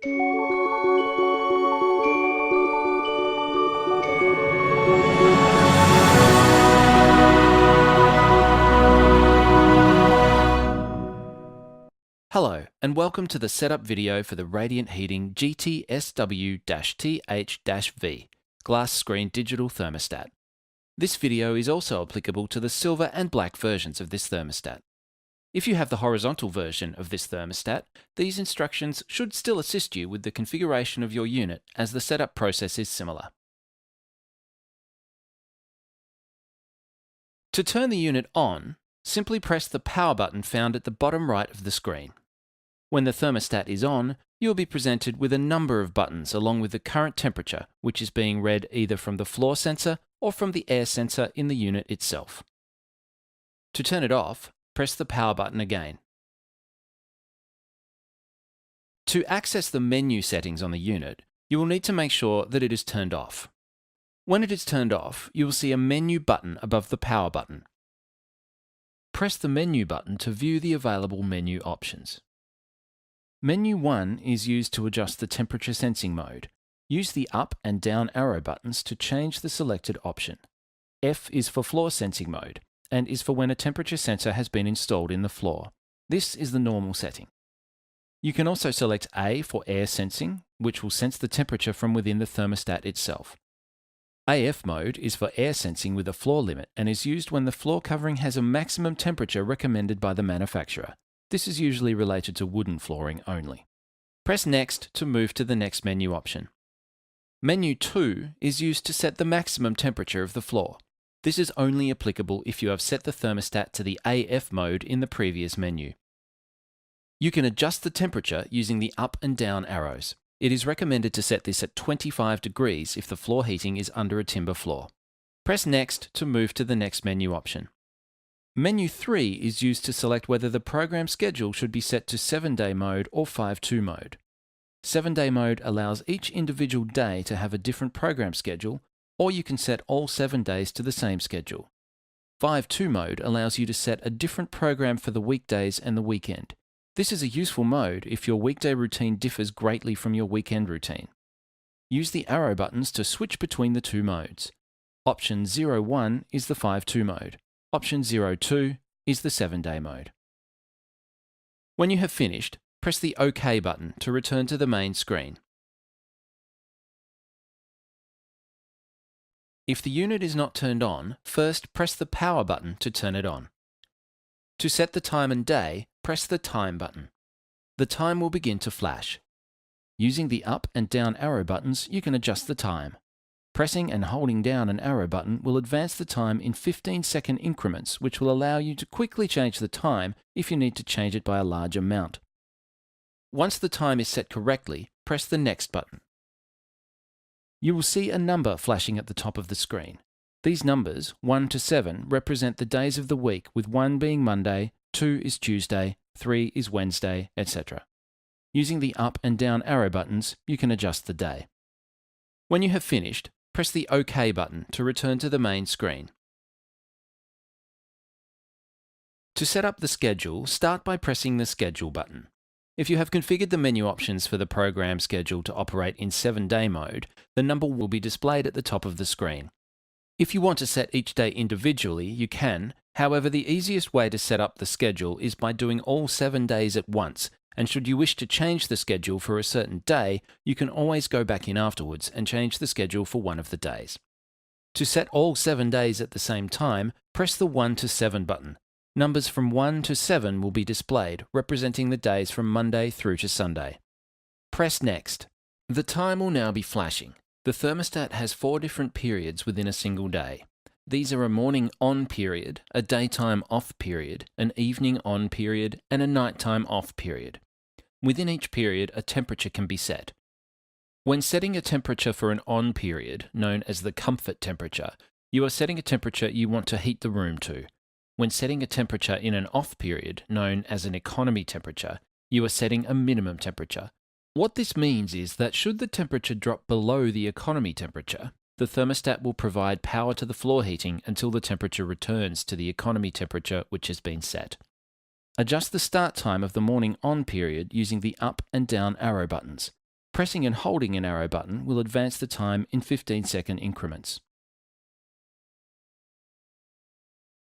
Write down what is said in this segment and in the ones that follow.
Hello, and welcome to the setup video for the Radiant Heating GTSW-TH-V glass screen digital thermostat. This video is also applicable to the silver and black versions of this thermostat. If you have the horizontal version of this thermostat, these instructions should still assist you with the configuration of your unit, as the setup process is similar. To turn the unit on, simply press the power button found at the bottom right of the screen. When the thermostat is on, you will be presented with a number of buttons along with the current temperature, which is being read either from the floor sensor or from the air sensor in the unit itself. To turn it off, press the power button again. To access the menu settings on the unit, you will need to make sure that it is turned off. When it is turned off, you will see a menu button above the power button. Press the menu button to view the available menu options. Menu 1 is used to adjust the temperature sensing mode. Use the up and down arrow buttons to change the selected option. F is for floor sensing mode and is for when a temperature sensor has been installed in the floor. This is the normal setting. You can also select A for air sensing, which will sense the temperature from within the thermostat itself. AF mode is for air sensing with a floor limit and is used when the floor covering has a maximum temperature recommended by the manufacturer. This is usually related to wooden flooring only. Press Next to move to the next menu option. Menu 2 is used to set the maximum temperature of the floor. This is only applicable if you have set the thermostat to the AF mode in the previous menu. You can adjust the temperature using the up and down arrows. It is recommended to set this at 25 degrees if the floor heating is under a timber floor. Press Next to move to the next menu option. Menu 3 is used to select whether the program schedule should be set to 7-day mode or 5-2 mode. 7-day mode allows each individual day to have a different program schedule, or you can set all 7 days to the same schedule. 5-2 mode allows you to set a different program for the weekdays and the weekend. This is a useful mode if your weekday routine differs greatly from your weekend routine. Use the arrow buttons to switch between the two modes. Option 01 is the 5-2 mode. Option 02 is the 7-day mode. When you have finished, press the OK button to return to the main screen. If the unit is not turned on, first press the power button to turn it on. To set the time and day, press the time button. The time will begin to flash. Using the up and down arrow buttons, you can adjust the time. Pressing and holding down an arrow button will advance the time in 15-second increments, which will allow you to quickly change the time if you need to change it by a large amount. Once the time is set correctly, press the Next button. You will see a number flashing at the top of the screen. These numbers, 1 to 7, represent the days of the week, with 1 being Monday, 2 is Tuesday, 3 is Wednesday, etc. Using the up and down arrow buttons, you can adjust the day. When you have finished, press the OK button to return to the main screen. To set up the schedule, start by pressing the Schedule button. If you have configured the menu options for the program schedule to operate in 7-day mode, the number will be displayed at the top of the screen. If you want to set each day individually, you can. However, the easiest way to set up the schedule is by doing all 7 days at once, and should you wish to change the schedule for a certain day, you can always go back in afterwards and change the schedule for one of the days. To set all 7 days at the same time, press the 1 to 7 button. Numbers from 1 to 7 will be displayed, representing the days from Monday through to Sunday. Press Next. The time will now be flashing. The thermostat has 4 different periods within a single day. These are a morning on period, a daytime off period, an evening on period, and a nighttime off period. Within each period, a temperature can be set. When setting a temperature for an on period, known as the comfort temperature, you are setting a temperature you want to heat the room to. When setting a temperature in an off period, known as an economy temperature, you are setting a minimum temperature. What this means is that should the temperature drop below the economy temperature, the thermostat will provide power to the floor heating until the temperature returns to the economy temperature which has been set. Adjust the start time of the morning on period using the up and down arrow buttons. Pressing and holding an arrow button will advance the time in 15-second increments.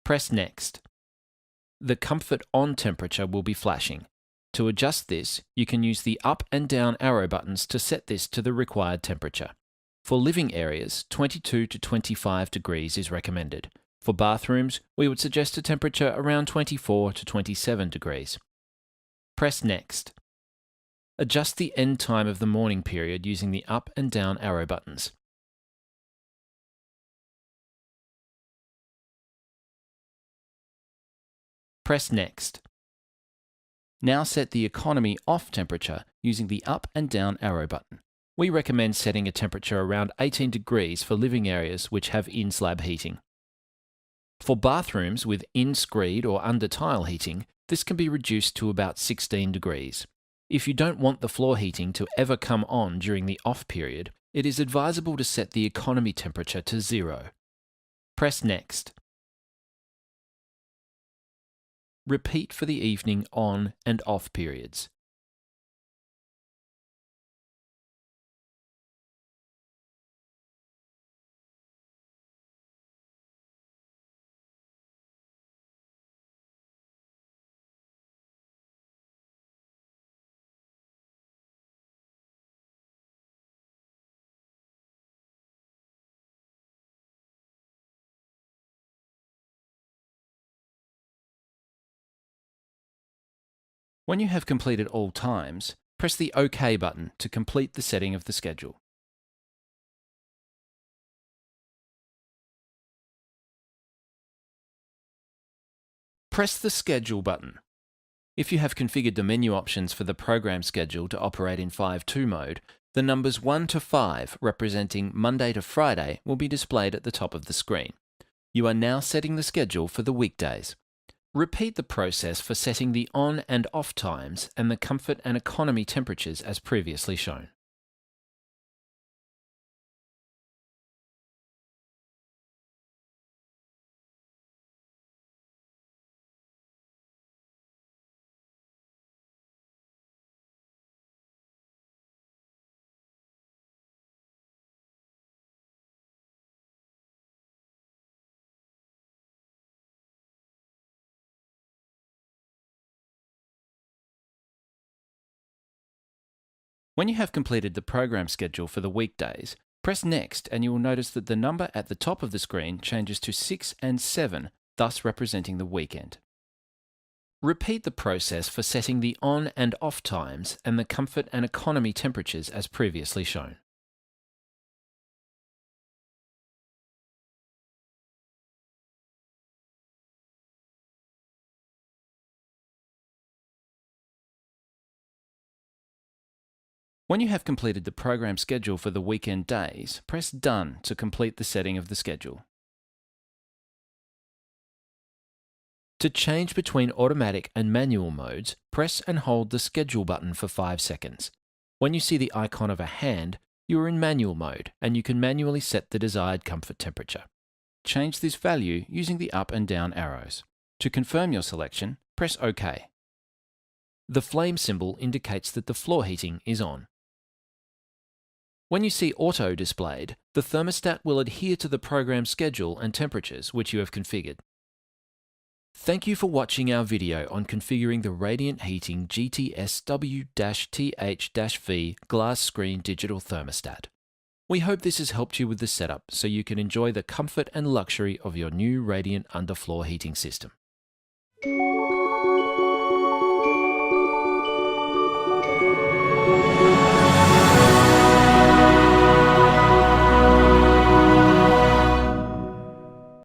Press Next. The Comfort On temperature will be flashing. To adjust this, you can use the up and down arrow buttons to set this to the required temperature. For living areas, 22 to 25 degrees is recommended. For bathrooms, we would suggest a temperature around 24 to 27 degrees. Press Next. Adjust the end time of the morning period using the up and down arrow buttons. Press Next. Now set the economy off temperature using the up and down arrow button. We recommend setting a temperature around 18 degrees for living areas which have in-slab heating. For bathrooms with in-screed or under-tile heating, this can be reduced to about 16 degrees. If you don't want the floor heating to ever come on during the off period, it is advisable to set the economy temperature to 0. Press Next. Repeat for the evening on and off periods. When you have completed all times, press the OK button to complete the setting of the schedule. Press the Schedule button. If you have configured the menu options for the program schedule to operate in 5.2 mode, the numbers 1 to 5 representing Monday to Friday will be displayed at the top of the screen. You are now setting the schedule for the weekdays. Repeat the process for setting the on and off times and the comfort and economy temperatures as previously shown. When you have completed the program schedule for the weekdays, press Next and you will notice that the number at the top of the screen changes to 6 and 7, thus representing the weekend. Repeat the process for setting the on and off times and the comfort and economy temperatures as previously shown. When you have completed the program schedule for the weekend days, press Done to complete the setting of the schedule. To change between automatic and manual modes, press and hold the Schedule button for 5 seconds. When you see the icon of a hand, you are in manual mode and you can manually set the desired comfort temperature. Change this value using the up and down arrows. To confirm your selection, press OK. The flame symbol indicates that the floor heating is on. When you see Auto displayed, the thermostat will adhere to the program schedule and temperatures which you have configured. Thank you for watching our video on configuring the Radiant Heating GTSW-TH-V glass screen digital thermostat. We hope this has helped you with the setup so you can enjoy the comfort and luxury of your new Radiant underfloor heating system.